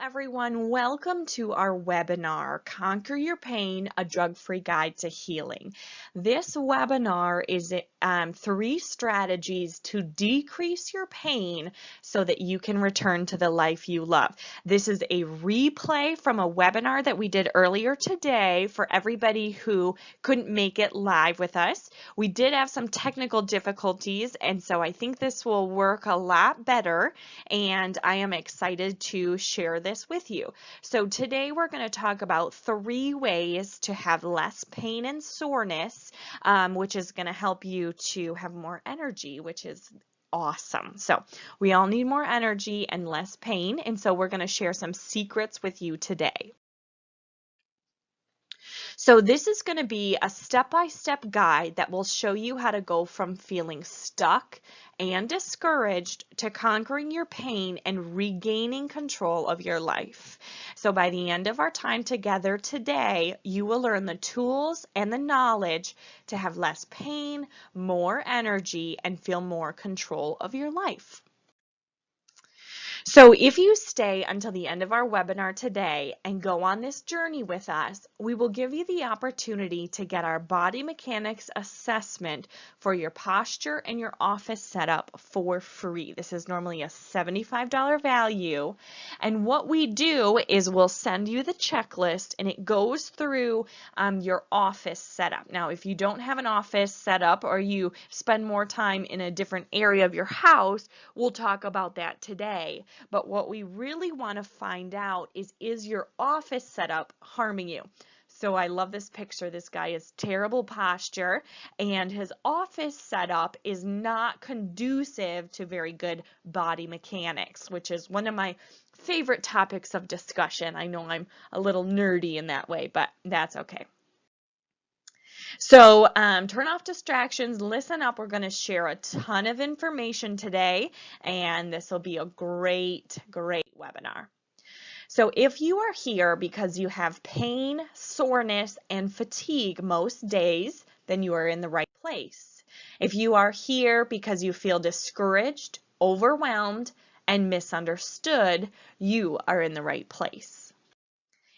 everyone. Welcome to our webinar, Conquer Your Pain, a Drug-Free Guide to Healing. This webinar is 3 strategies to decrease your pain so that you can return to the life you love. This is a replay from a webinar that we did earlier today for everybody who couldn't make it live with us. We did have some technical difficulties, and so I think this will work a lot better, and I am excited to share this with you. So today we're going to talk about 3 ways to have less pain and soreness, which is going to help you to have more energy, which is awesome. So we all need more energy and less pain, and so we're going to share some secrets with you today. So this is going to be a step-by-step guide that will show you how to go from feeling stuck and discouraged to conquering your pain and regaining control of your life. So by the end of our time together today, you will learn the tools and the knowledge to have less pain, more energy, and feel more control of your life. So if you stay until the end of our webinar today and go on this journey with us, we will give you the opportunity to get our body mechanics assessment for your posture and your office setup for free. This is normally a $75 value. And what we do is we'll send you the checklist, and it goes through your office setup. Now, if you don't have an office setup or you spend more time in a different area of your house, we'll talk about that today. But what we really want to find out is your office setup harming you? So I love this picture. This guy has terrible posture, and his office setup is not conducive to very good body mechanics, which is one of my favorite topics of discussion. I know I'm a little nerdy in that way, but that's okay. So turn off distractions, listen up. We're going to share a ton of information today, and this will be a great webinar. So if you are here because you have pain, soreness, and fatigue most days, then you are in the right place. If you are here because you feel discouraged, overwhelmed, and misunderstood, you are in the right place.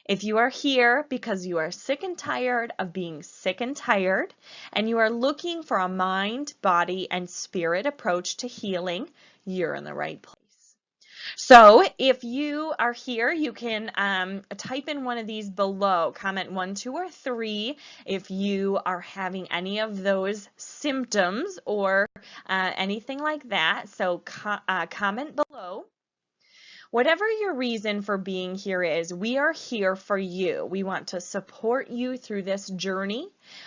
If you are here because you are sick and tired of being sick and tired, and you are looking for a mind, body, and spirit approach to healing, you're in the right place. So if you are here, you can type in one of these below, comment 1, 2, or 3 if you are having any of those symptoms or anything like that. So comment below. Whatever your reason for being here is, we are here for you. We want to support you through this journey.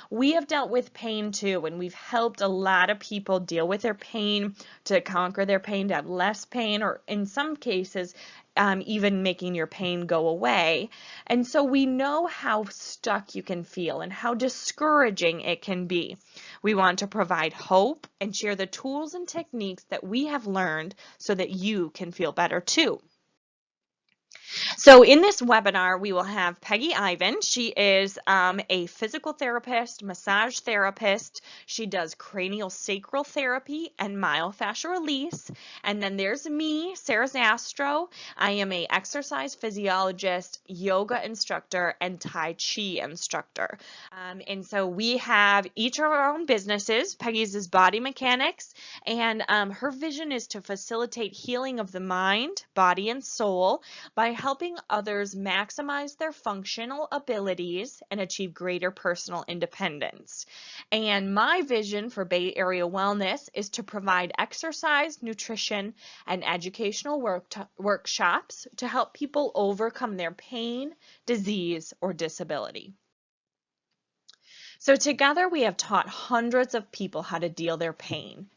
We have dealt with pain too, and we've helped a lot of people deal with their pain, to conquer their pain, to have less pain, or in some cases, even making your pain go away. And so we know how stuck you can feel and how discouraging it can be. We want to provide hope and share the tools and techniques that we have learned so that you can feel better too. So in this webinar, we will have Peggy Ivan. She is a physical therapist, massage therapist. She does cranial sacral therapy and myofascial release. And then there's me, Sarah Zastro. I am a exercise physiologist, yoga instructor, and Tai Chi instructor. And so we have each of our own businesses. Peggy's is Body Mechanics, and her vision is to facilitate healing of the mind, body, and soul by helping others maximize their functional abilities and achieve greater personal independence. And my vision for Bay Area Wellness is to provide exercise, nutrition, and educational workshops to help people overcome their pain, disease, or disability. So together we have taught hundreds of people how to heal their pain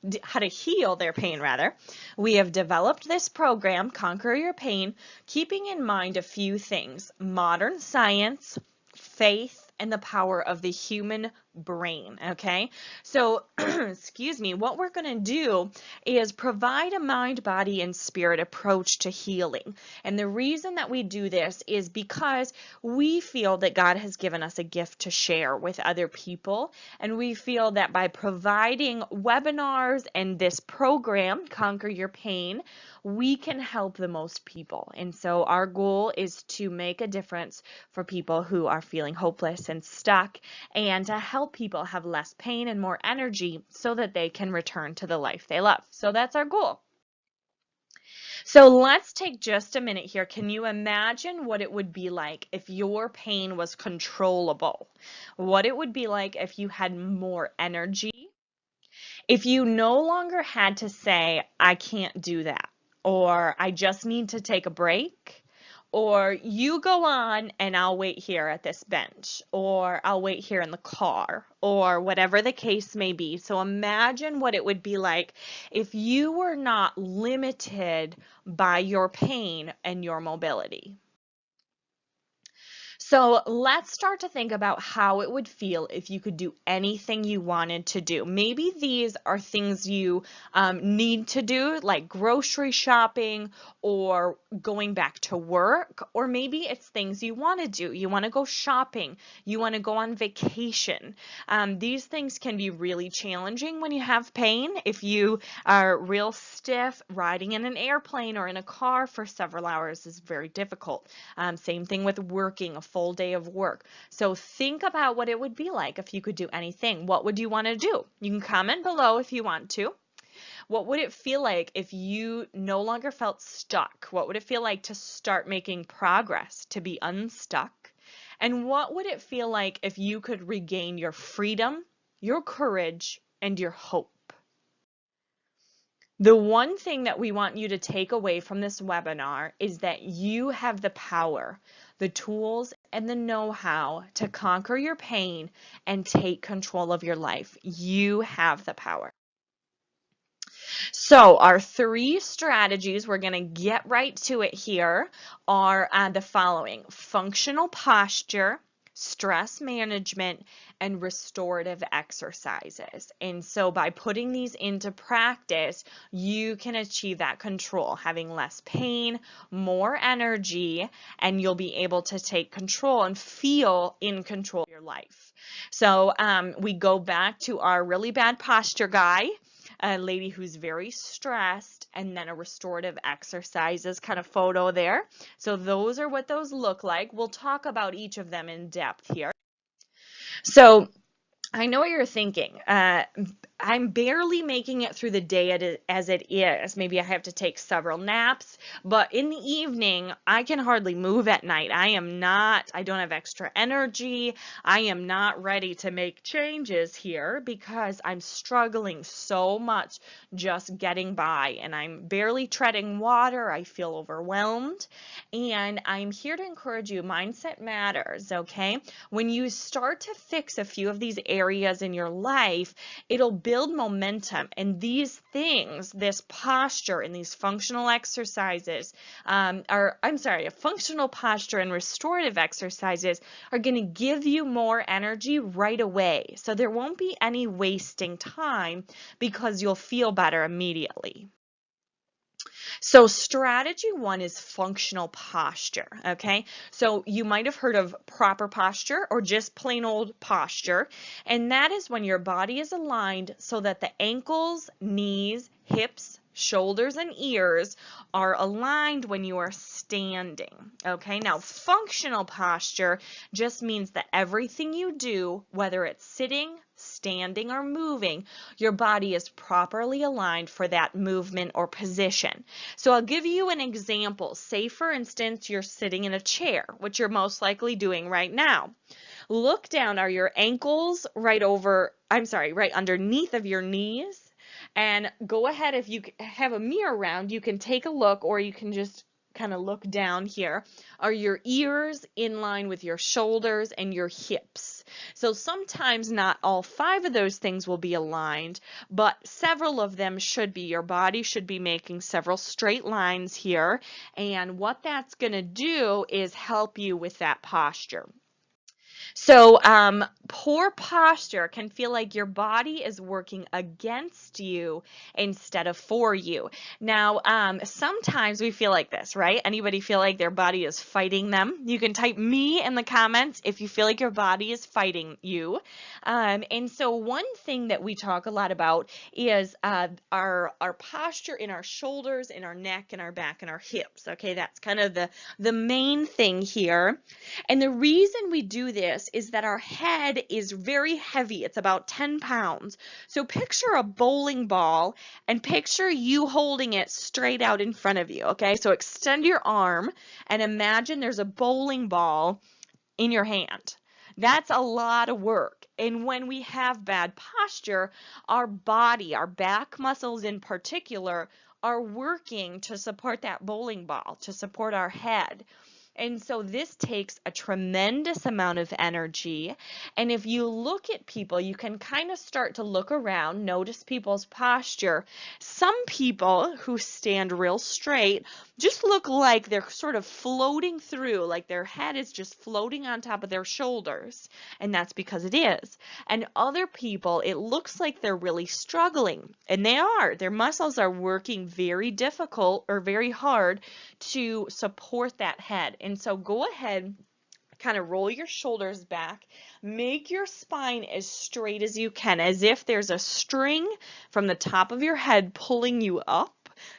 rather. We have developed this program, Conquer Your Pain, keeping in mind a few things: modern science, faith, and the power of the human brain, okay? So, excuse me, what we're going to do is provide a mind, body, and spirit approach to healing. And the reason that we do this is because we feel that God has given us a gift to share with other people. And we feel that by providing webinars and this program, Conquer Your Pain, we can help the most people. And so our goal is to make a difference for people who are feeling hopeless and stuck, and to help people have less pain and more energy so that they can return to the life they love. So that's our goal. So let's take just a minute here. Can you imagine what it would be like if your pain was controllable? What it would be like if you had more energy? If you no longer had to say, I can't do that, or I just need to take a break, or you go on and I'll wait here at this bench, or I'll wait here in the car, or whatever the case may be. So imagine what it would be like if you were not limited by your pain and your mobility. So let's start to think about how it would feel if you could do anything you wanted to do. Maybe these are things you need to do, like grocery shopping or going back to work, or maybe it's things you want to do. You want to go shopping, you want to go on vacation. These things can be really challenging when you have pain. If you are real stiff, riding in an airplane or in a car for several hours is very difficult. Same thing with working a full day of work. So think about what it would be like if you could do anything. What would you want to do? You can comment below if you want to. What would it feel like if you no longer felt stuck? What would it feel like to start making progress, to be unstuck? And what would it feel like if you could regain your freedom, your courage, and your hope? The one thing that we want you to take away from this webinar is that you have the power, the tools, and the know-how to conquer your pain and take control of your life. You have the power. So our 3 strategies, we're going to get right to it here, are the following: functional posture, stress management, and restorative exercises. And so by putting these into practice, you can achieve that control, having less pain, more energy, and you'll be able to take control and feel in control of your life. So we go back to our really bad posture guy, a lady who's very stressed, and then a restorative exercises kind of photo there. So those are what those look like. We'll talk about each of them in depth here. So I know what you're thinking. I'm barely making it through the day as it is. Maybe I have to take several naps, but in the evening, I can hardly move at night. I don't have extra energy. I am not ready to make changes here because I'm struggling so much just getting by, and I'm barely treading water. I feel overwhelmed, and I'm here to encourage you. Mindset matters, okay? When you start to fix a few of these areas in your life, it'll build momentum, and these things, this posture and these functional exercises a functional posture and restorative exercises are going to give you more energy right away. So there won't be any wasting time because you'll feel better immediately. So strategy 1 is functional posture, okay? So you might have heard of proper posture or just plain old posture, and that is when your body is aligned so that the ankles, knees, hips, shoulders, and ears are aligned when you are standing, okay? Now, functional posture just means that everything you do, whether it's sitting, standing, or moving, your body is properly aligned for that movement or position. So I'll give you an example. Say, for instance, you're sitting in a chair, which you're most likely doing right now. Look down. Are your ankles right underneath of your knees? And go ahead, if you have a mirror around, you can take a look, or you can just kind of look down here. Are your ears in line with your shoulders and your hips? So sometimes not all 5 of those things will be aligned, but several of them should be. Your body should be making several straight lines here, and what that's going to do is help you with that posture. So, poor posture can feel like your body is working against you instead of for you. Now, sometimes we feel like this, right? Anybody feel like their body is fighting them? You can type me in the comments if you feel like your body is fighting you. And so, one thing that we talk a lot about is our posture in our shoulders, in our neck, in our back, and our hips. Okay, that's kind of the main thing here. And the reason we do this is that our head is very heavy. It's about 10 pounds. So picture a bowling ball and picture you holding it straight out in front of you, okay? So extend your arm and imagine there's a bowling ball in your hand. That's a lot of work. And when we have bad posture, our body, our back muscles in particular, are working to support that bowling ball, to support our head. And so this takes a tremendous amount of energy. And if you look at people, you can kind of start to look around, notice people's posture. Some people who stand real straight just look like they're sort of floating through, like their head is just floating on top of their shoulders. And that's because it is. And other people, it looks like they're really struggling. And they are. Their muscles are working very difficult or very hard to support that head. And so go ahead, kind of roll your shoulders back, make your spine as straight as you can, as if there's a string from the top of your head pulling you up.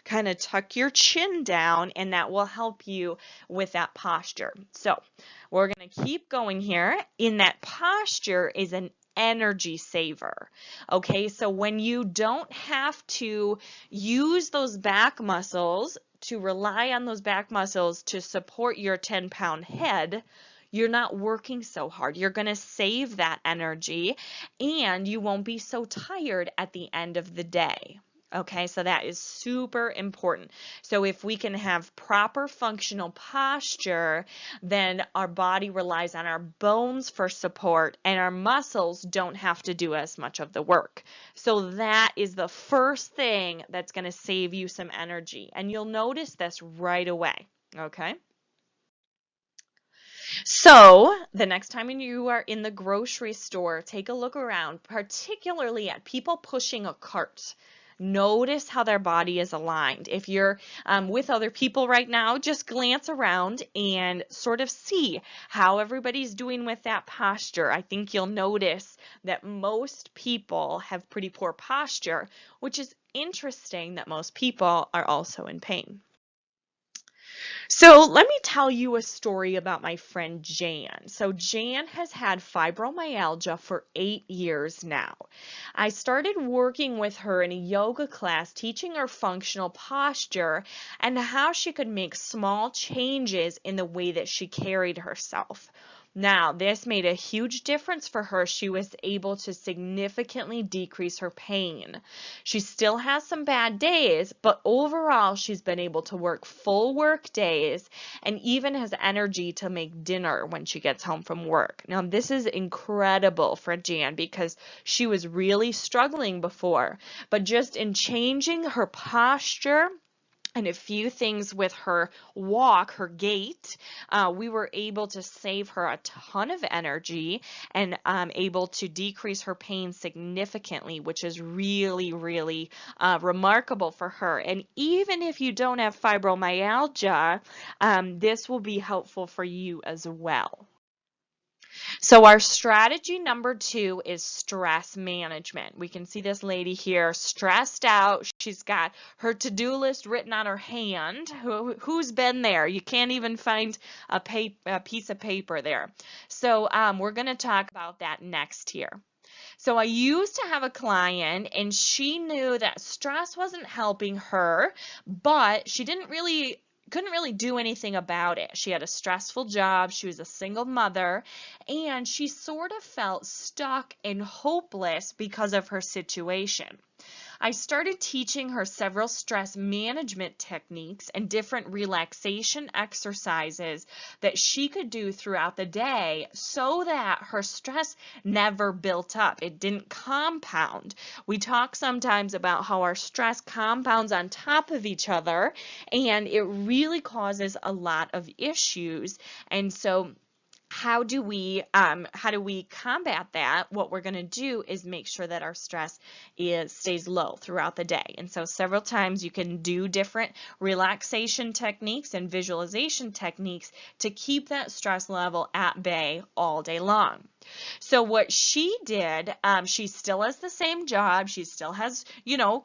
Kind of tuck your chin down, and that will help you with that posture. So we're going to keep going here. In that posture is an energy saver. Okay, so when you don't have to use those back muscles, to rely on those back muscles to support your 10-pound head, you're not working so hard. You're going to save that energy and you won't be so tired at the end of the day. Okay, so that is super important. So if we can have proper functional posture, then our body relies on our bones for support and our muscles don't have to do as much of the work. So that is the first thing that's going to save you some energy. And you'll notice this right away. Okay. So the next time you are in the grocery store, take a look around, particularly at people pushing a cart. Notice how their body is aligned. If you're with other people right now, just glance around and sort of see how everybody's doing with that posture. I think you'll notice that most people have pretty poor posture, which is interesting that most people are also in pain. So let me tell you a story about my friend Jan. So Jan has had fibromyalgia for 8 years now. I started working with her in a yoga class, teaching her functional posture and how she could make small changes in the way that she carried herself. Now, this made a huge difference for her. She was able to significantly decrease her pain. She still has some bad days, but overall, she's been able to work full work days and even has energy to make dinner when she gets home from work. Now, this is incredible for Jan because she was really struggling before, but just in changing her posture, and a few things with her walk, her gait, we were able to save her a ton of energy and able to decrease her pain significantly, which is really, really remarkable for her. And even if you don't have fibromyalgia, this will be helpful for you as well. So our strategy number 2 is stress management. We can see this lady here stressed out. She's got her to-do list written on her hand. Who's been there? You can't even find a piece of paper there. So we're going to talk about that next here. So I used to have a client and she knew that stress wasn't helping her, but she couldn't really do anything about it. She had a stressful job, she was a single mother, and she sort of felt stuck and hopeless because of her situation. I started teaching her several stress management techniques and different relaxation exercises that she could do throughout the day so that her stress never built up. It didn't compound. We talk sometimes about how our stress compounds on top of each other and it really causes a lot of issues. And so how do we combat that? What we're going to do is make sure that our stress stays low throughout the day. And so several times you can do different relaxation techniques and visualization techniques to keep that stress level at bay all day long. So what she did, she still has the same job. She still has,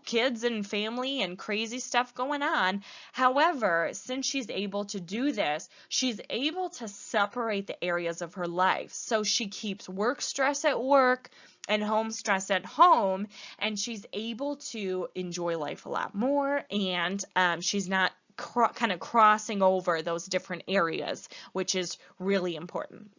kids and family and crazy stuff going on. However, since she's able to do this, she's able to separate the areas of her life. So she keeps work stress at work and home stress at home, and she's able to enjoy life a lot more, and she's not kind of crossing over those different areas, which is really important.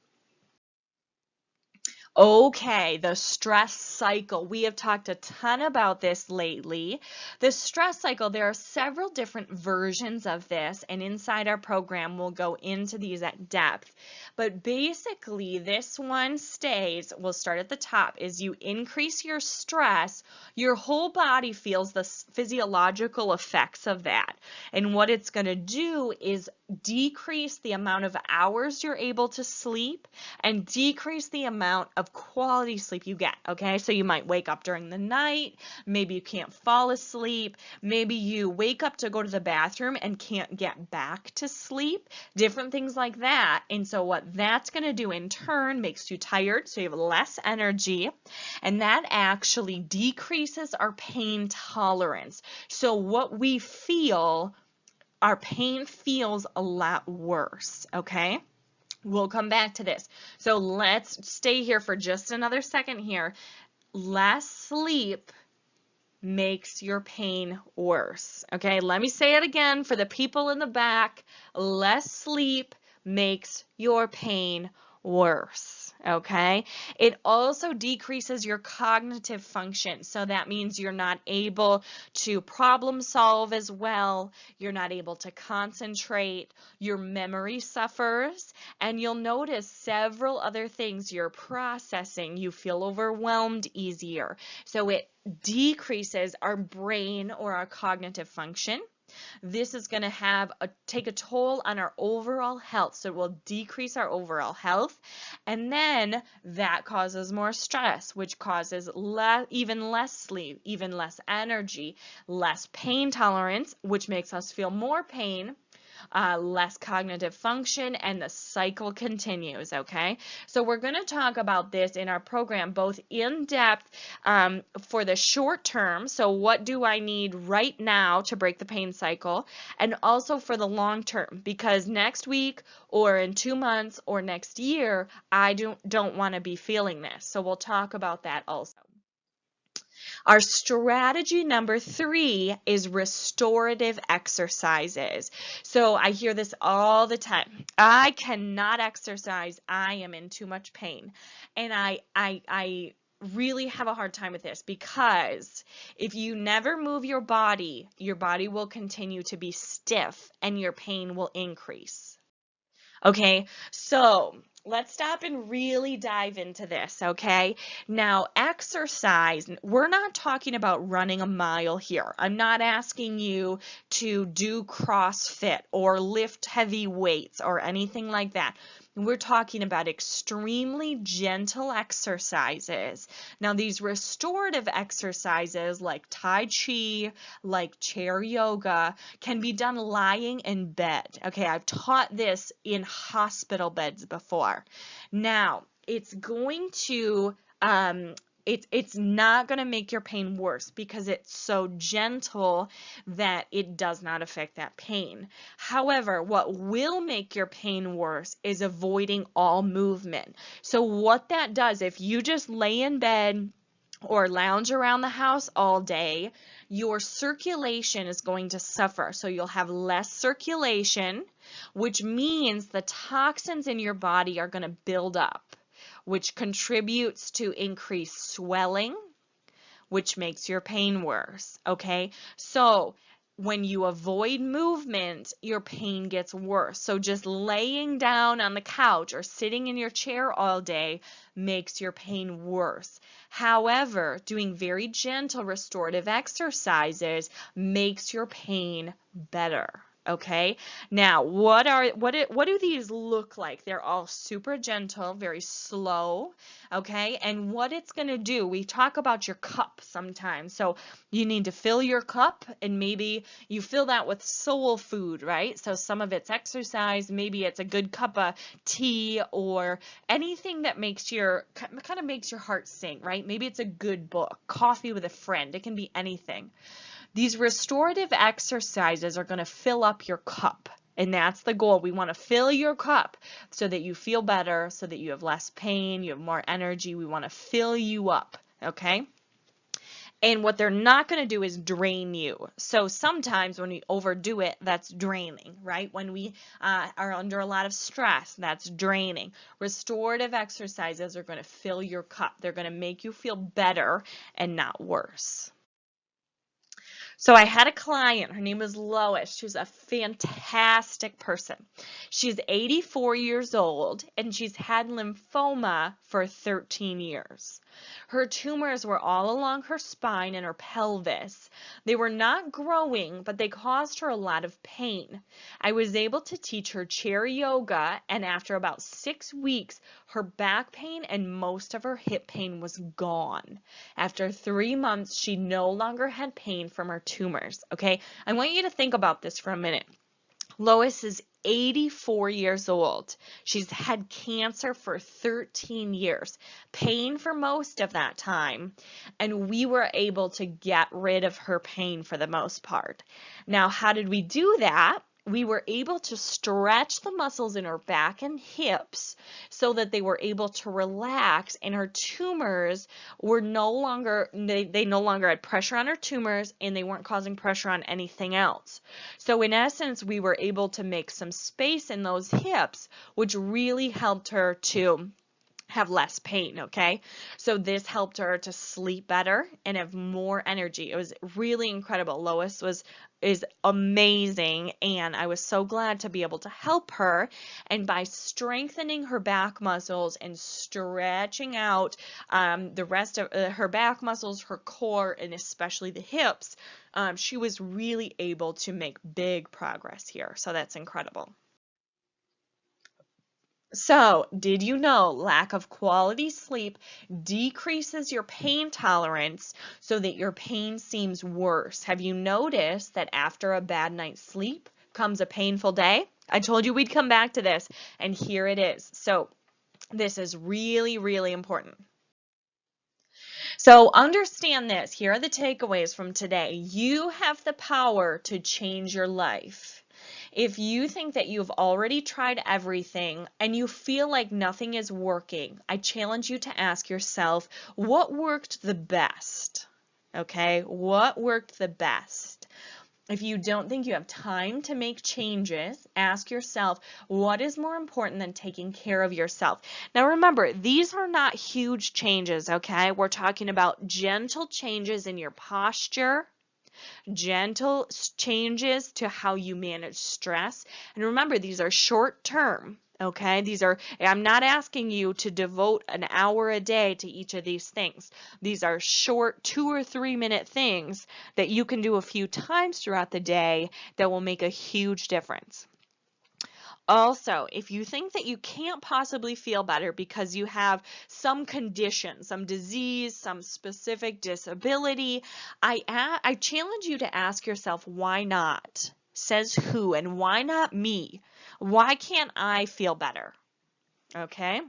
Okay, the stress cycle. We have talked a ton about this lately. The stress cycle, there are several different versions of this, and inside our program, we'll go into these at depth. But basically, this one stays, we'll start at the top, is you increase your stress, your whole body feels the physiological effects of that. And what it's going to do is decrease the amount of hours you're able to sleep and decrease the amount of quality sleep you get, okay? So you might wake up during the night, maybe you can't fall asleep, maybe you wake up to go to the bathroom and can't get back to sleep, different things like that. And so what that's going to do in turn makes you tired, so you have less energy, and that actually decreases our pain tolerance. So what we feel, our pain feels a lot worse, okay? We'll come back to this. So let's stay here for just another second here. Less sleep makes your pain worse, okay? Let me say it again for the people in the back. Less sleep makes your pain worse, okay? It also decreases your cognitive function. So that means you're not able to problem solve as well. You're not able to concentrate. Your memory suffers. And you'll notice several other things you're processing. You feel overwhelmed easier. So it decreases our brain or our cognitive function. This is going to take a toll on our overall health, so it will decrease our overall health, and then that causes more stress, which causes even less sleep, even less energy, less pain tolerance, which makes us feel more pain, less cognitive function, and the cycle continues, okay? So we're going to talk about this in our program, both in depth for the short term, so what do I need right now to break the pain cycle, and also for the long term, because next week or in 2 months or next year, I don't want to be feeling this. So we'll talk about that also. Our strategy number 3 is restorative exercises. So I hear this all the time. I cannot exercise. I am in too much pain. And I really have a hard time with this, because if you never move your body will continue to be stiff and your pain will increase. Okay, so let's stop and really dive into this, okay? Now, exercise, we're not talking about running a mile here. I'm not asking you to do CrossFit or lift heavy weights or anything like that. We're talking about extremely gentle exercises. Now, these restorative exercises like Tai Chi, like chair yoga, can be done lying in bed. Okay, I've taught this in hospital beds before. Now, it's going to it's not going to make your pain worse, because it's so gentle that it does not affect that pain. However, what will make your pain worse is avoiding all movement. So what that does, if you just lay in bed or lounge around the house all day, your circulation is going to suffer. So you'll have less circulation, which means the toxins in your body are going to build up, which contributes to increased swelling, which makes your pain worse, okay? So when you avoid movement, your pain gets worse. So just laying down on the couch or sitting in your chair all day makes your pain worse. However, doing very gentle restorative exercises makes your pain better. Okay, now what do these look like? They're all super gentle, very slow, okay? And what it's going to do, we talk about your cup sometimes. So you need to fill your cup, and maybe you fill that with soul food, right? So some of it's exercise, maybe it's a good cup of tea or anything that makes kind of makes your heart sing, right? Maybe it's a good book, coffee with a friend. It can be anything. These restorative exercises are going to fill up your cup. And that's the goal. We want to fill your cup so that you feel better, so that you have less pain, you have more energy. We want to fill you up, okay? And what they're not going to do is drain you. So sometimes when we overdo it, that's draining, right? When we are under a lot of stress, that's draining. Restorative exercises are going to fill your cup. They're going to make you feel better and not worse. So I had a client, her name was Lois. She was a fantastic person. She's 84 years old and she's had lymphoma for 13 years. Her tumors were all along her spine and her pelvis. They were not growing, but they caused her a lot of pain. I was able to teach her chair yoga, and after about 6 weeks, her back pain and most of her hip pain was gone. After 3 months, she no longer had pain from her tumors. Okay, I want you to think about this for a minute. Lois is 84 years old. She's had cancer for 13 years, pain for most of that time, and we were able to get rid of her pain for the most part. Now, how did we do that? We were able to stretch the muscles in her back and hips so that they were able to relax, and her tumors were no longer, they no longer had pressure on her tumors, and they weren't causing pressure on anything else. So in essence, we were able to make some space in those hips, which really helped her to have less pain, okay? So this helped her to sleep better and have more energy. It was really incredible. Lois is amazing, and I was so glad to be able to help her. And by strengthening her back muscles and stretching out the rest of her back muscles, her core, and especially the hips, she was really able to make big progress here. So that's incredible. So, did you know lack of quality sleep decreases your pain tolerance so that your pain seems worse? Have you noticed that after a bad night's sleep comes a painful day? I told you we'd come back to this, and here it is. So, this is really, really important. So understand this. Here are the takeaways from today. You have the power to change your life. If you think that you've already tried everything and you feel like nothing is working, I challenge you to ask yourself, what worked the best? Okay, what worked the best? If you don't think you have time to make changes, ask yourself, what is more important than taking care of yourself? Now remember, these are not huge changes, okay? We're talking about gentle changes in your posture, gentle changes to how you manage stress. And remember, these are short term. Okay, I'm not asking you to devote an hour a day to each of these things. These are short 2 or 3 minute things that you can do a few times throughout the day that will make a huge difference. Also, if you think that you can't possibly feel better because you have some condition, some disease, some specific disability, I challenge you to ask yourself, why not? Says who, and why not me? Why can't I feel better? Okay.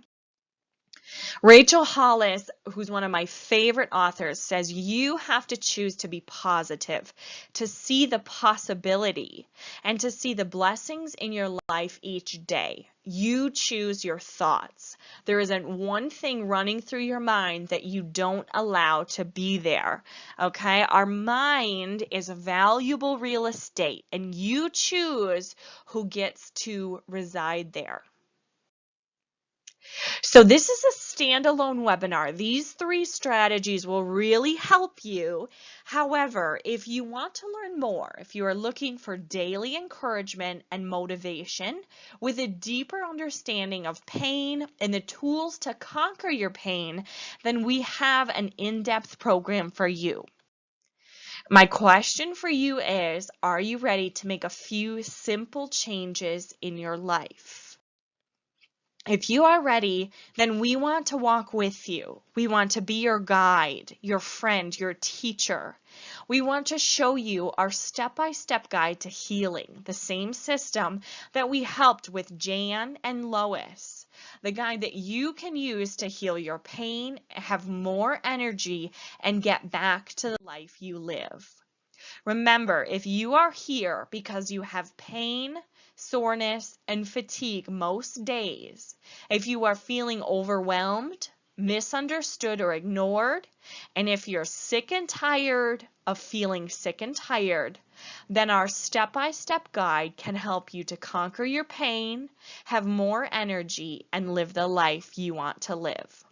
Rachel Hollis, who's one of my favorite authors, says you have to choose to be positive, to see the possibility, and to see the blessings in your life each day. You choose your thoughts. There isn't one thing running through your mind that you don't allow to be there. Okay? Our mind is a valuable real estate, and you choose who gets to reside there. So this is a standalone webinar. These 3 strategies will really help you. However, if you want to learn more, if you are looking for daily encouragement and motivation with a deeper understanding of pain and the tools to conquer your pain, then we have an in-depth program for you. My question for you is, are you ready to make a few simple changes in your life? If you are ready, then we want to walk with you. We want to be your guide, your friend, your teacher. We want to show you our step-by-step guide to healing, the same system that we helped with Jan and Lois, the guide that you can use to heal your pain, have more energy, and get back to the life you live. Remember, if you are here because you have pain, soreness, and fatigue most days, if you are feeling overwhelmed, misunderstood, or ignored, and if you're sick and tired of feeling sick and tired, then our step-by-step guide can help you to conquer your pain, have more energy, and live the life you want to live.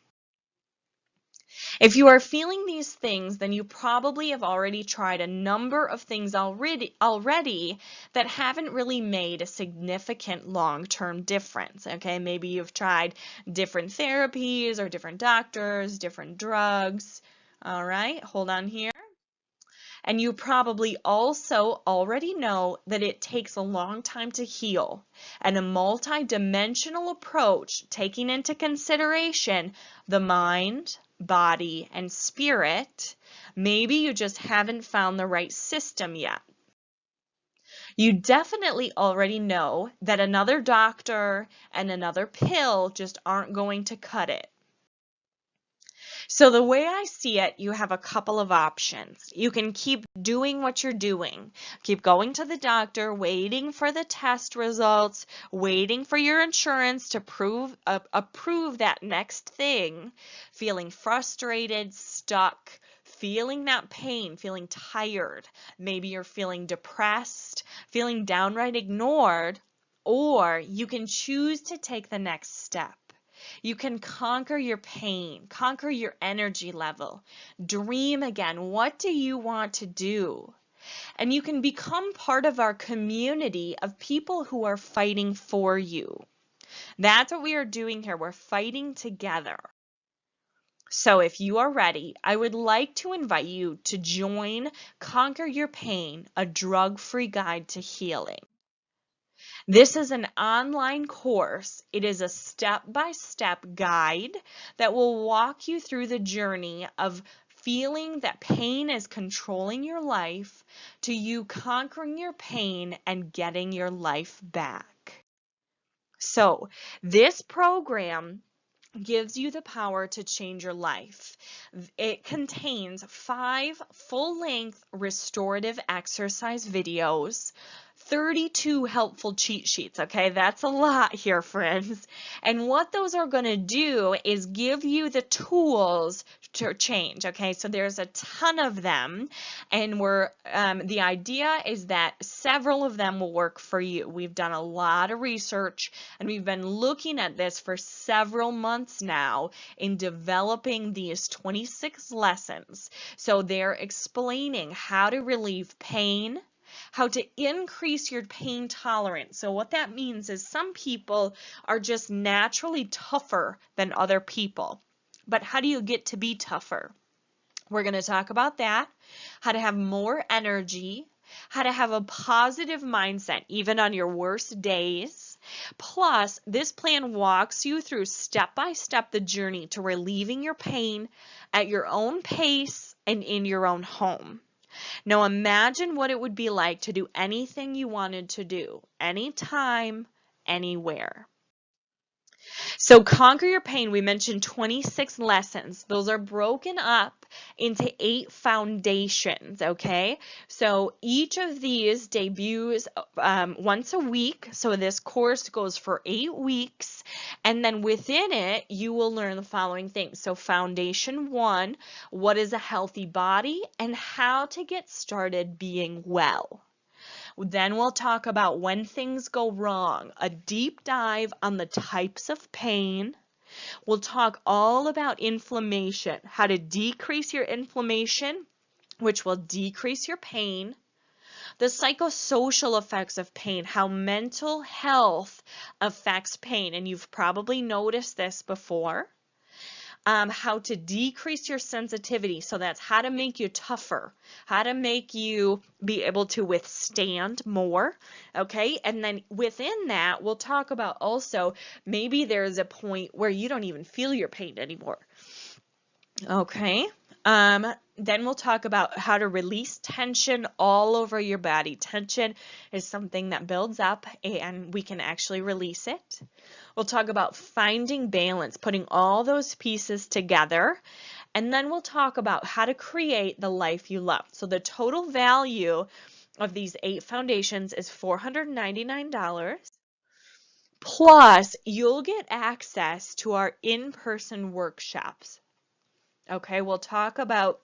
If you are feeling these things, then you probably have already tried a number of things already that haven't really made a significant long-term difference. Okay, maybe you've tried different therapies or different doctors, different drugs. All right, hold on here. And you probably also already know that it takes a long time to heal, and a multi-dimensional approach taking into consideration the mind, body, and spirit. Maybe you just haven't found the right system yet. You definitely already know that another doctor and another pill just aren't going to cut it. So the way I see it, you have a couple of options. You can keep doing what you're doing. Keep going to the doctor, waiting for the test results, waiting for your insurance to approve that next thing, feeling frustrated, stuck, feeling that pain, feeling tired. Maybe you're feeling depressed, feeling downright ignored, or you can choose to take the next step. You can conquer your pain, conquer your energy level, dream again. What do you want to do? And you can become part of our community of people who are fighting for you. That's what we are doing here. We're fighting together. So if you are ready, I would like to invite you to join Conquer Your Pain, a drug-free guide to healing. This is an online course. It is a step-by-step guide that will walk you through the journey of feeling that pain is controlling your life to you conquering your pain and getting your life back. So this program gives you the power to change your life. It contains 5 full-length restorative exercise videos, 32 helpful cheat sheets. Okay, that's a lot here, friends. And what those are going to do is give you the tools to change. Okay, so there's a ton of them, and the idea is that several of them will work for you. We've done a lot of research, and we've been looking at this for several months now in developing these 26 lessons. So they're explaining how to relieve pain, how to increase your pain tolerance. So what that means is some people are just naturally tougher than other people. But how do you get to be tougher? We're going to talk about that, how to have more energy, how to have a positive mindset even on your worst days. Plus, this plan walks you through step-by-step the journey to relieving your pain at your own pace and in your own home. Now imagine what it would be like to do anything you wanted to do, anytime, anywhere. So Conquer Your Pain, we mentioned 26 lessons. Those are broken up into 8 foundations, okay? So each of these debuts once a week. So this course goes for 8 weeks. And then within it, you will learn the following things. So Foundation 1, what is a healthy body and how to get started being well. Then we'll talk about when things go wrong, a deep dive on the types of pain. We'll talk all about inflammation, how to decrease your inflammation, which will decrease your pain. The psychosocial effects of pain, how mental health affects pain, and you've probably noticed this before. how to decrease your sensitivity. So that's how to make you tougher, how to make you be able to withstand more. Okay. And then within that, we'll talk about also maybe there's a point where you don't even feel your pain anymore. Okay. Then we'll talk about how to release tension all over your body. Tension is something that builds up and we can actually release it. We'll talk about finding balance, putting all those pieces together. And then we'll talk about how to create the life you love. So the total value of these 8 foundations is $499. Plus, you'll get access to our in-person workshops. Okay, we'll talk about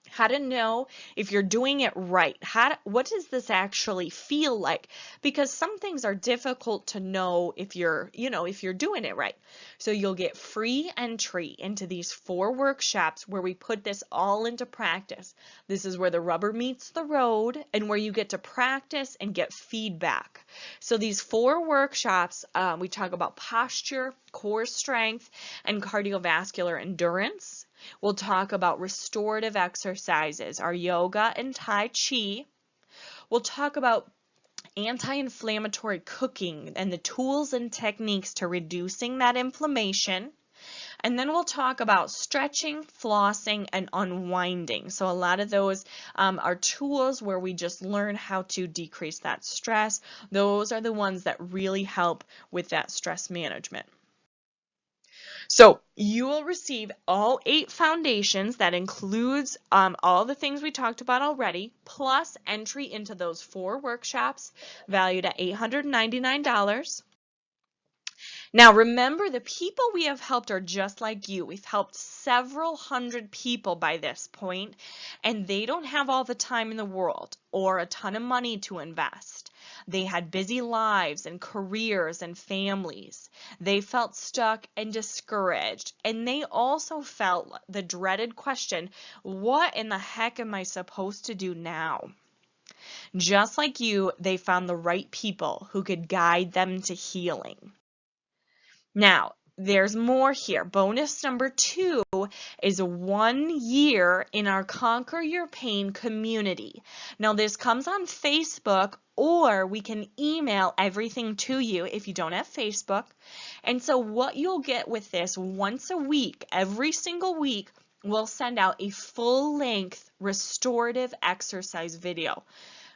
how to know if you're doing it right. What does this actually feel like? Because some things are difficult to know if you're doing it right. So you'll get free entry into these 4 workshops where we put this all into practice. This is where the rubber meets the road and where you get to practice and get feedback. So these 4 workshops, we talk about posture, core strength, and cardiovascular endurance. We'll talk about restorative exercises, our yoga and Tai Chi. We'll talk about anti-inflammatory cooking and the tools and techniques to reducing that inflammation. And then we'll talk about stretching, flossing, and unwinding. So a lot of those are tools where we just learn how to decrease that stress. Those are the ones that really help with that stress management. So you will receive all 8 foundations. That includes all the things we talked about already, plus entry into those 4 workshops valued at $899. Now remember, the people we have helped are just like you. We've helped several hundred people by this point, and they don't have all the time in the world or a ton of money to invest. They had busy lives and careers and families. They felt stuck and discouraged, and they also felt the dreaded question, what in the heck am I supposed to do now? Just like you, they found the right people who could guide them to healing. Now, there's more here. Bonus number 2 is 1 year in our Conquer Your Pain community. Now, this comes on Facebook, or we can email everything to you if you don't have Facebook. And so what you'll get with this, once a week, every single week, we'll send out a full-length restorative exercise video.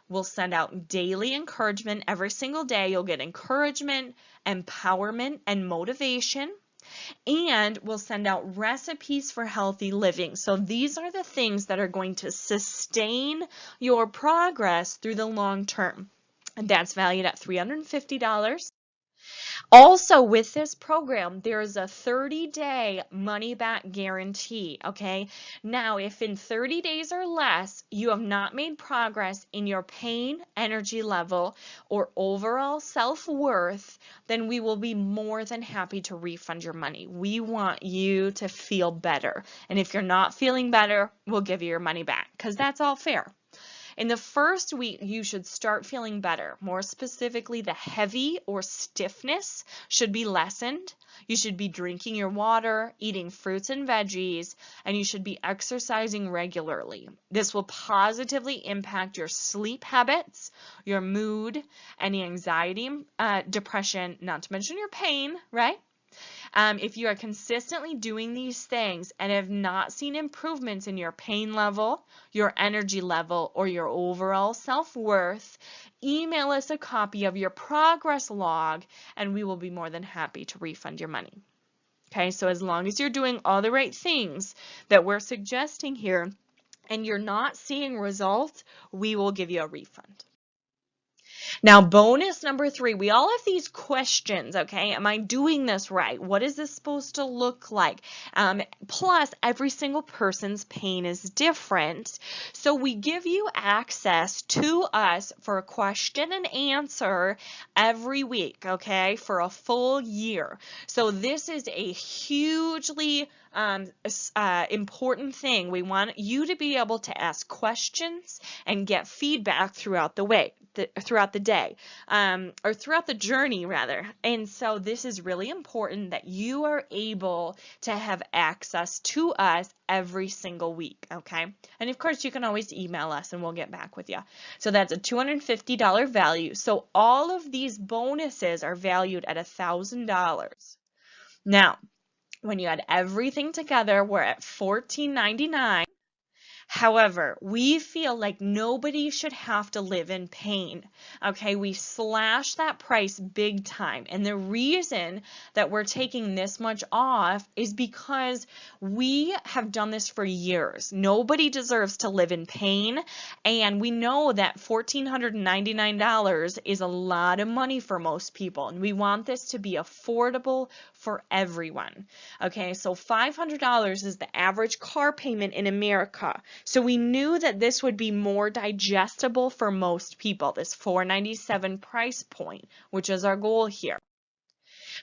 We'll send out daily encouragement every single day. You'll get encouragement, empowerment, and motivation. And we'll send out recipes for healthy living. So these are the things that are going to sustain your progress through the long term. And that's valued at $350. Also, with this program, there's a 30-day money-back guarantee, okay? Now, if in 30 days or less you have not made progress in your pain, energy level, or overall self-worth, then we will be more than happy to refund your money. We want you to feel better. And if you're not feeling better, we'll give you your money back, because that's all fair. In the first week, you should start feeling better. More specifically, the heavy or stiffness should be lessened. You should be drinking your water, eating fruits and veggies, and you should be exercising regularly. This will positively impact your sleep habits, your mood, any anxiety, depression, not to mention your pain, right? If you are consistently doing these things and have not seen improvements in your pain level, your energy level, or your overall self-worth, email us a copy of your progress log and we will be more than happy to refund your money. Okay, so as long as you're doing all the right things that we're suggesting here and you're not seeing results, we will give you a refund. Now, bonus number 3, we all have these questions, okay? Am I doing this right? What is this supposed to look like? Plus, every single person's pain is different. So we give you access to us for a question and answer every week, okay? For a full year. So this is a hugely important thing. We want you to be able to ask questions and get feedback throughout the way. throughout the day, or throughout the journey rather. And so this is really important that you are able to have access to us every single week, okay? And of course, you can always email us and we'll get back with you. So that's a $250 value. So all of these bonuses are valued at $1,000. Now, when you add everything together, we're at $14.99. However, we feel like nobody should have to live in pain. Okay, we slash that price big time. And the reason that we're taking this much off is because we have done this for years. Nobody deserves to live in pain. And we know that $1,499 is a lot of money for most people. And we want this to be affordable for everyone. Okay, so $500 is the average car payment in America. So we knew that this would be more digestible for most people, this $497 price point, which is our goal here.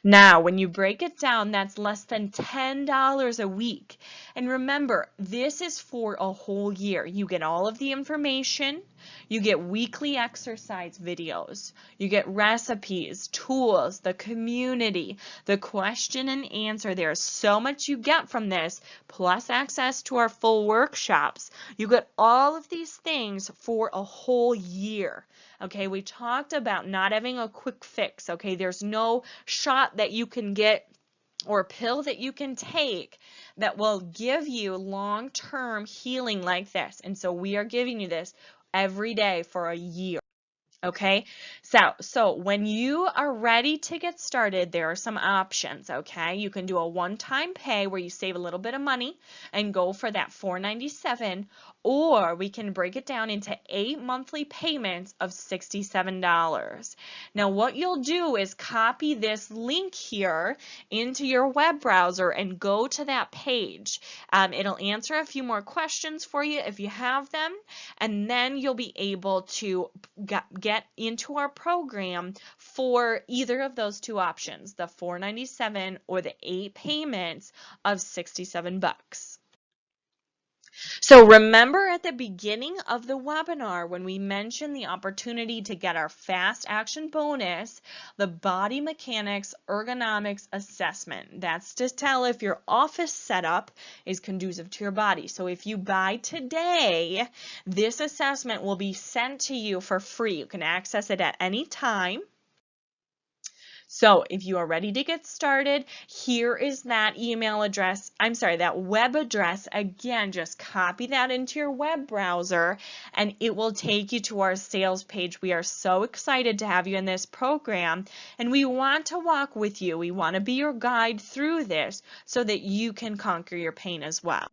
Now, when you break it down, that's less than $10 a week. And remember, this is for a whole year. You get all of the information, you get weekly exercise videos, you get recipes, tools, the community, the question and answer. There's so much you get from this, plus access to our full workshops. You get all of these things for a whole year. Okay, we talked about not having a quick fix. Okay, there's no shot that you can get or pill that you can take that will give you long-term healing like this. And so we are giving you this every day for a year. Okay, so when you are ready to get started, there are some options, okay? You can do a one-time pay where you save a little bit of money and go for that $497, or we can break it down into 8 monthly payments of $67. Now, what you'll do is copy this link here into your web browser and go to that page. It'll answer a few more questions for you if you have them, and then you'll be able to get into our program for either of those two options, the $497 or the 8 payments of $67. So remember at the beginning of the webinar when we mentioned the opportunity to get our fast action bonus, the body mechanics ergonomics assessment. That's to tell if your office setup is conducive to your body. So if you buy today, this assessment will be sent to you for free. You can access it at any time. So if you are ready to get started, here is that email address, that web address. Again, just copy that into your web browser and it will take you to our sales page. We are so excited to have you in this program and we want to walk with you. We want to be your guide through this so that you can conquer your pain as well.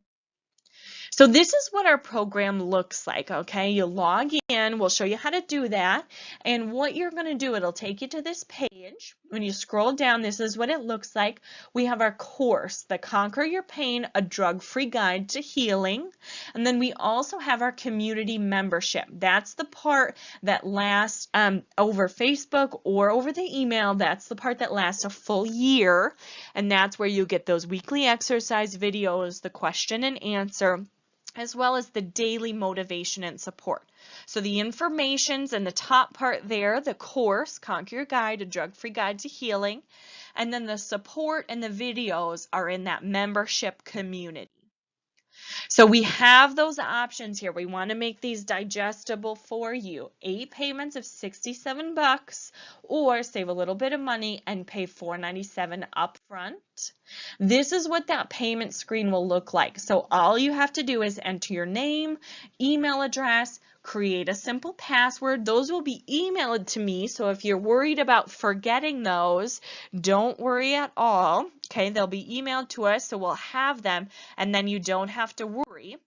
So this is what our program looks like, okay? You log in, we'll show you how to do that, and what you're going to do, it'll take you to this page. When you scroll down, this is what it looks like. We have our course, the Conquer Your Pain, a Drug-Free Guide to Healing, and then we also have our community membership. That's the part that lasts over Facebook or over the email. That's the part that lasts a full year, and that's where you get those weekly exercise videos, the question and answer, as well as the daily motivation and support. So the information's in the top part there, the course, Conquer Your Guide, a Drug-Free Guide to Healing, and then the support and the videos are in that membership community. So we have those options here. We want to make these digestible for you. 8 payments of $67 or save a little bit of money and pay $497 up front. This is what that payment screen will look like. So all you have to do is enter your name, email address, create a simple password. Those will be emailed to me, so if you're worried about forgetting those, don't worry at all. Okay, they'll be emailed to us, so we'll have them, and then you don't have to worry.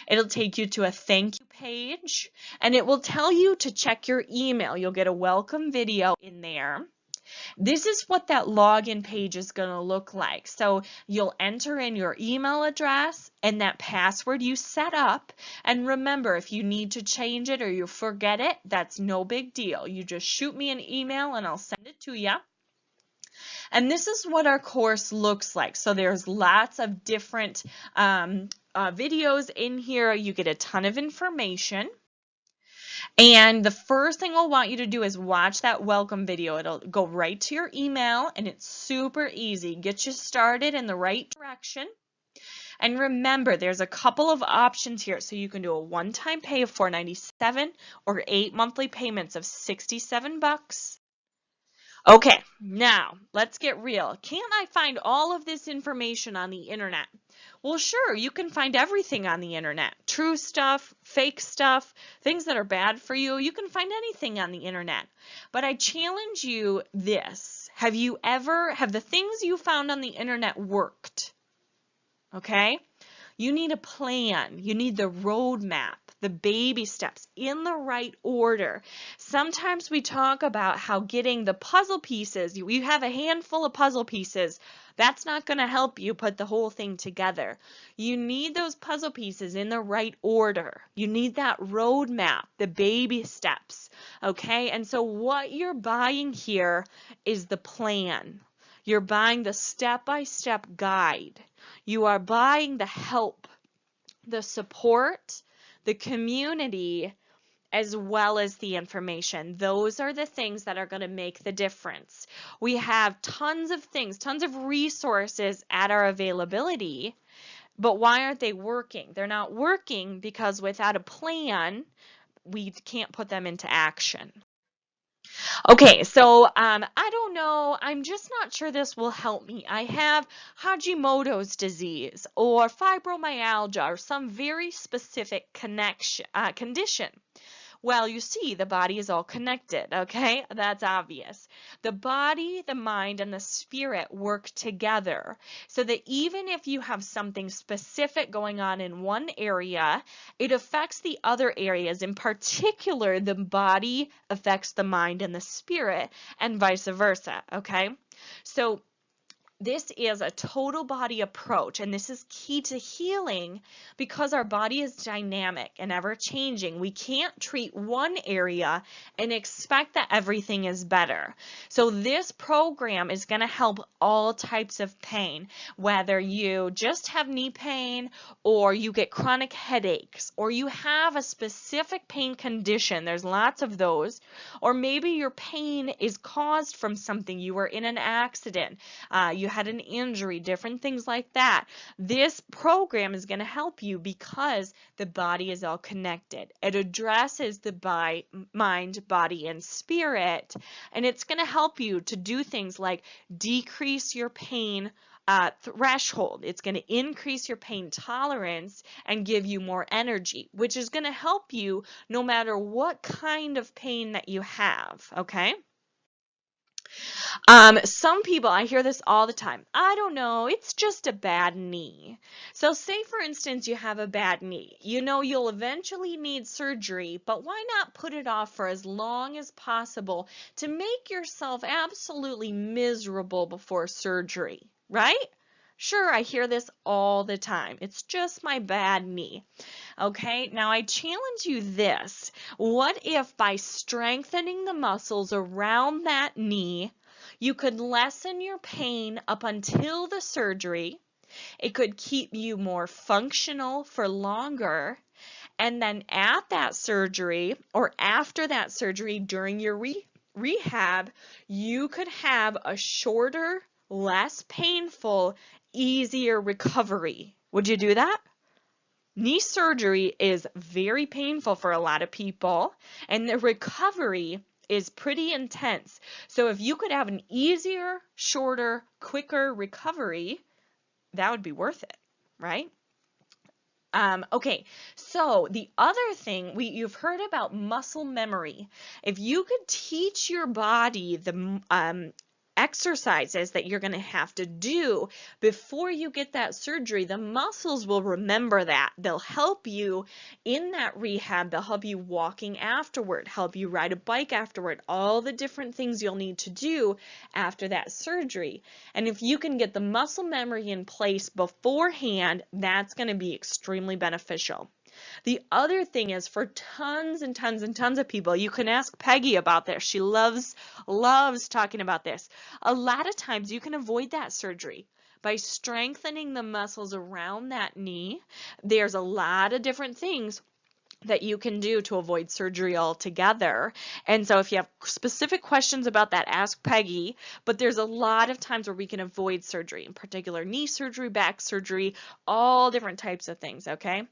It'll take you to a thank you page, and it will tell you to check your email. You'll get a welcome video in there. This is what that login page is going to look like. So you'll enter in your email address and that password you set up. And remember, if you need to change it or you forget it, that's no big deal. You just shoot me an email and I'll send it to you. And this is what our course looks like. So there's lots of different videos in here. You get a ton of information. And the first thing we'll want you to do is watch that welcome video. It'll go right to your email, and it's super easy. Get you started in the right direction. And remember, there's a couple of options here. So you can do a one-time pay of $497 or 8 monthly payments of $67. Okay, now let's get real. Can't I find all of this information on the internet? Well, sure, you can find everything on the internet. True stuff, fake stuff, things that are bad for you. You can find anything on the internet. But I challenge you this. Have the things you found on the internet worked? Okay? You need a plan. You need the roadmap, the baby steps in the right order. Sometimes we talk about how getting the puzzle pieces, you have a handful of puzzle pieces, that's not going to help you put the whole thing together. You need those puzzle pieces in the right order. You need that roadmap, the baby steps, okay? And so what you're buying here is the plan. You're buying the step-by-step guide. You are buying the help, the support, the community, as well as the information. Those are the things that are going to make the difference. We have tons of things, tons of resources at our availability, but why aren't they working? They're not working because without a plan, we can't put them into action. Okay, so I don't know. I'm just not sure this will help me. I have Hashimoto's disease or fibromyalgia or some very specific condition. Well, you see, the body is all connected, okay? That's obvious. The body, the mind, and the spirit work together so that even if you have something specific going on in one area, it affects the other areas. In particular, the body affects the mind and the spirit, and vice versa, okay? So this is a total body approach, and this is key to healing because our body is dynamic and ever changing. We can't treat one area and expect that everything is better. So this program is going to help all types of pain, whether you just have knee pain or you get chronic headaches or you have a specific pain condition. There's lots of those. Or maybe your pain is caused from something. You were in an accident. You had an injury, different things like that. This program is going to help you because the body is all connected. It addresses the mind, body, and spirit, and it's going to help you to do things like decrease your pain threshold. It's going to increase your pain tolerance and give you more energy, which is going to help you no matter what kind of pain that you have, okay? Some people, I hear this all the time. I don't know, it's just a bad knee. So say for instance you have a bad knee. You know you'll eventually need surgery, but why not put it off for as long as possible to make yourself absolutely miserable before surgery, right? Sure, I hear this all the time. It's just my bad knee. Okay, now I challenge you this. What if by strengthening the muscles around that knee, you could lessen your pain up until the surgery? It could keep you more functional for longer. And then at that surgery or after that surgery during your rehab, you could have a shorter, less painful, easier recovery. Would you do that? Knee surgery is very painful for a lot of people, and the recovery is pretty intense. So if you could have an easier, shorter, quicker recovery, that would be worth it, right? Okay, so the other thing, you've heard about muscle memory. If you could teach your body the exercises that you're going to have to do before you get that surgery, the muscles will remember that. They'll help you in that rehab. They'll help you walking afterward, help you ride a bike afterward, all the different things you'll need to do after that surgery. And if you can get the muscle memory in place beforehand, that's going to be extremely beneficial. The other thing is for tons and tons and tons of people, you can ask Peggy about this. She loves talking about this. A lot of times you can avoid that surgery by strengthening the muscles around that knee. There's a lot of different things that you can do to avoid surgery altogether. And so if you have specific questions about that, ask Peggy. But there's a lot of times where we can avoid surgery, in particular knee surgery, back surgery, all different types of things, okay?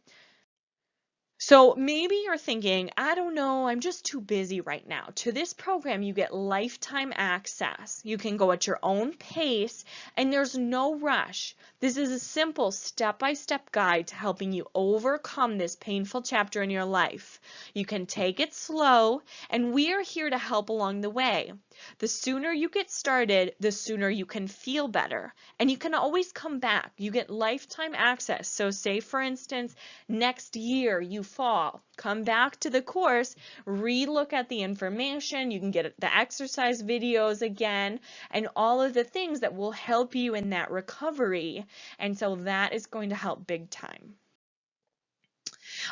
So maybe you're thinking, I don't know, I'm just too busy right now. To this program, you get lifetime access. You can go at your own pace, and there's no rush. This is a simple step-by-step guide to helping you overcome this painful chapter in your life. You can take it slow, and we are here to help along the way. The sooner you get started, the sooner you can feel better. And you can always come back. You get lifetime access. So say, for instance, next year you fall, come back to the course, re-look at the information, you can get the exercise videos again, and all of the things that will help you in that recovery. And so that is going to help big time.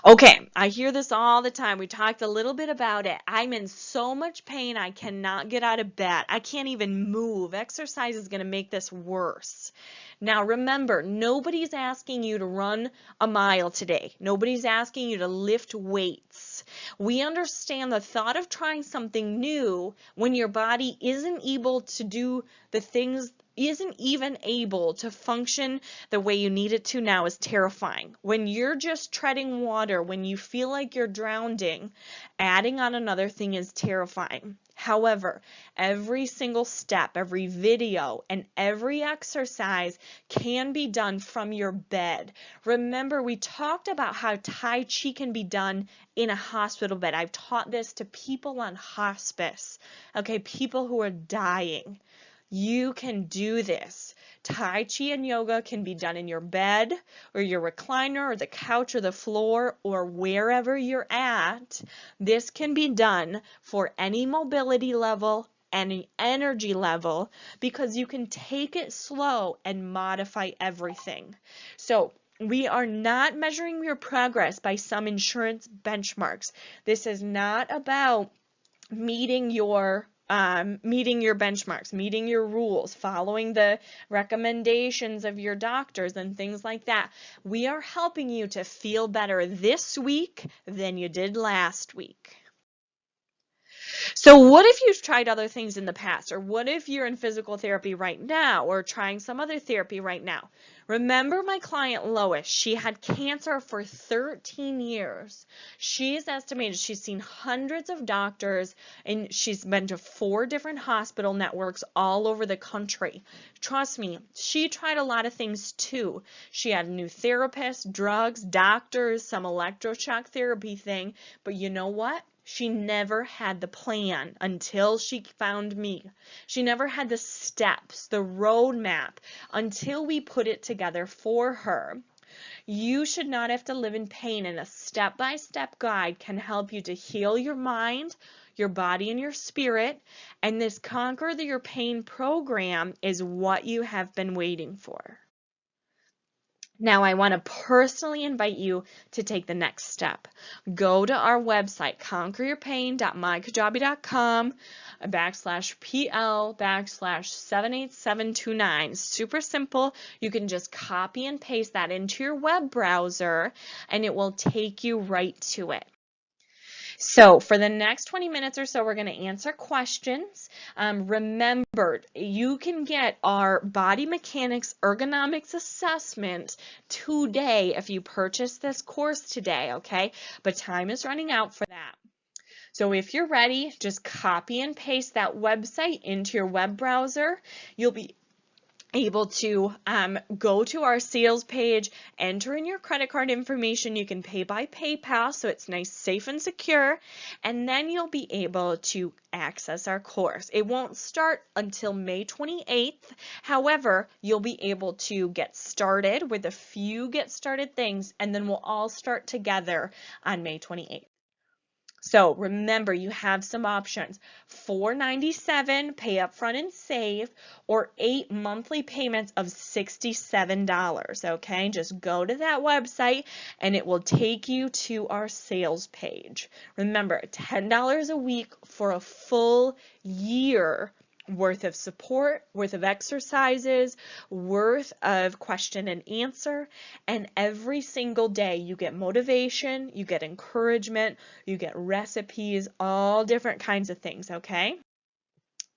Okay, I hear this all the time. We talked a little bit about it. I'm in so much pain, I cannot get out of bed. I can't even move. Exercise is going to make this worse. Now remember, nobody's asking you to run a mile today. Nobody's asking you to lift weights. We understand the thought of trying something new when your body isn't able to do the things, isn't even able to function the way you need it to now is terrifying. When you're just treading water, when you feel like you're drowning, adding on another thing is terrifying. However, every single step, every video, and every exercise can be done from your bed. Remember, we talked about how Tai Chi can be done in a hospital bed. I've taught this to people on hospice, okay, people who are dying. You can do this. Tai Chi and yoga can be done in your bed or your recliner or the couch or the floor or wherever you're at. This can be done for any mobility level, any energy level, because you can take it slow and modify everything. So we are not measuring your progress by some insurance benchmarks. This is not about meeting your benchmarks, meeting your rules, following the recommendations of your doctors and things like that. We are helping you to feel better this week than you did last week. So what if you've tried other things in the past? Or what if you're in physical therapy right now or trying some other therapy right now? Remember my client Lois, she had cancer for 13 years. She's estimated she's seen hundreds of doctors and she's been to 4 different hospital networks all over the country. Trust me, she tried a lot of things too. She had a new therapist, drugs, doctors, some electroshock therapy thing, but you know what? She never had the plan until she found me. She never had the steps, the roadmap, until we put it together for her. You should not have to live in pain, and a step-by-step guide can help you to heal your mind, your body, and your spirit. And this Conquer Your Pain program is what you have been waiting for. Now, I want to personally invite you to take the next step. Go to our website, conqueryourpain.mykajabi.com/PL/78729. Super simple. You can just copy and paste that into your web browser, and it will take you right to it. So for the next 20 minutes or so, we're going to answer questions. Remember, you can get our body mechanics ergonomics assessment today if you purchase this course today, okay? But time is running out for that. So if you're ready, just copy and paste that website into your web browser. You'll be able to go to our sales page, enter in your credit card information. You can pay by PayPal, so it's nice, safe, and secure, and then you'll be able to access our course. It won't start until May 28th. However, you'll be able to get started with a few get started things, and then we'll all start together on May 28th. So remember, you have some options: $497, pay up front and save, or 8 monthly payments of $67. Okay, just go to that website and it will take you to our sales page. Remember, $10 a week for a full year worth of support, worth of exercises, worth of question and answer, and every single day you get motivation, you get encouragement, you get recipes, all different kinds of things, okay?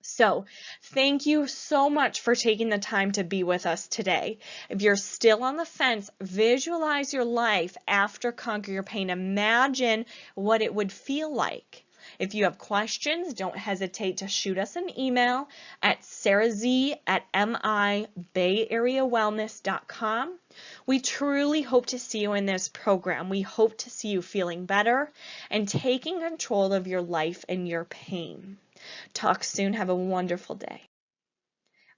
So, thank you so much for taking the time to be with us today. If you're still on the fence, visualize your life after Conquer Your Pain. Imagine what it would feel like. If you have questions, don't hesitate to shoot us an email at sarahz@mibayareawellness.com. We truly hope to see you in this program. We hope to see you feeling better and taking control of your life and your pain. Talk soon. Have a wonderful day.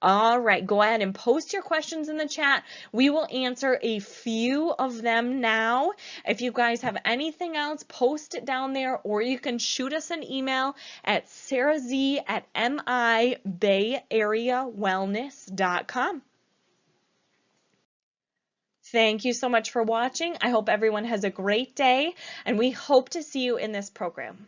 All right, go ahead and post your questions in the chat. We will answer a few of them now. If you guys have anything else, post it down there, or you can shoot us an email at sarahz@mibayareawellness.com. Thank you so much for watching. I hope everyone has a great day, and we hope to see you in this program.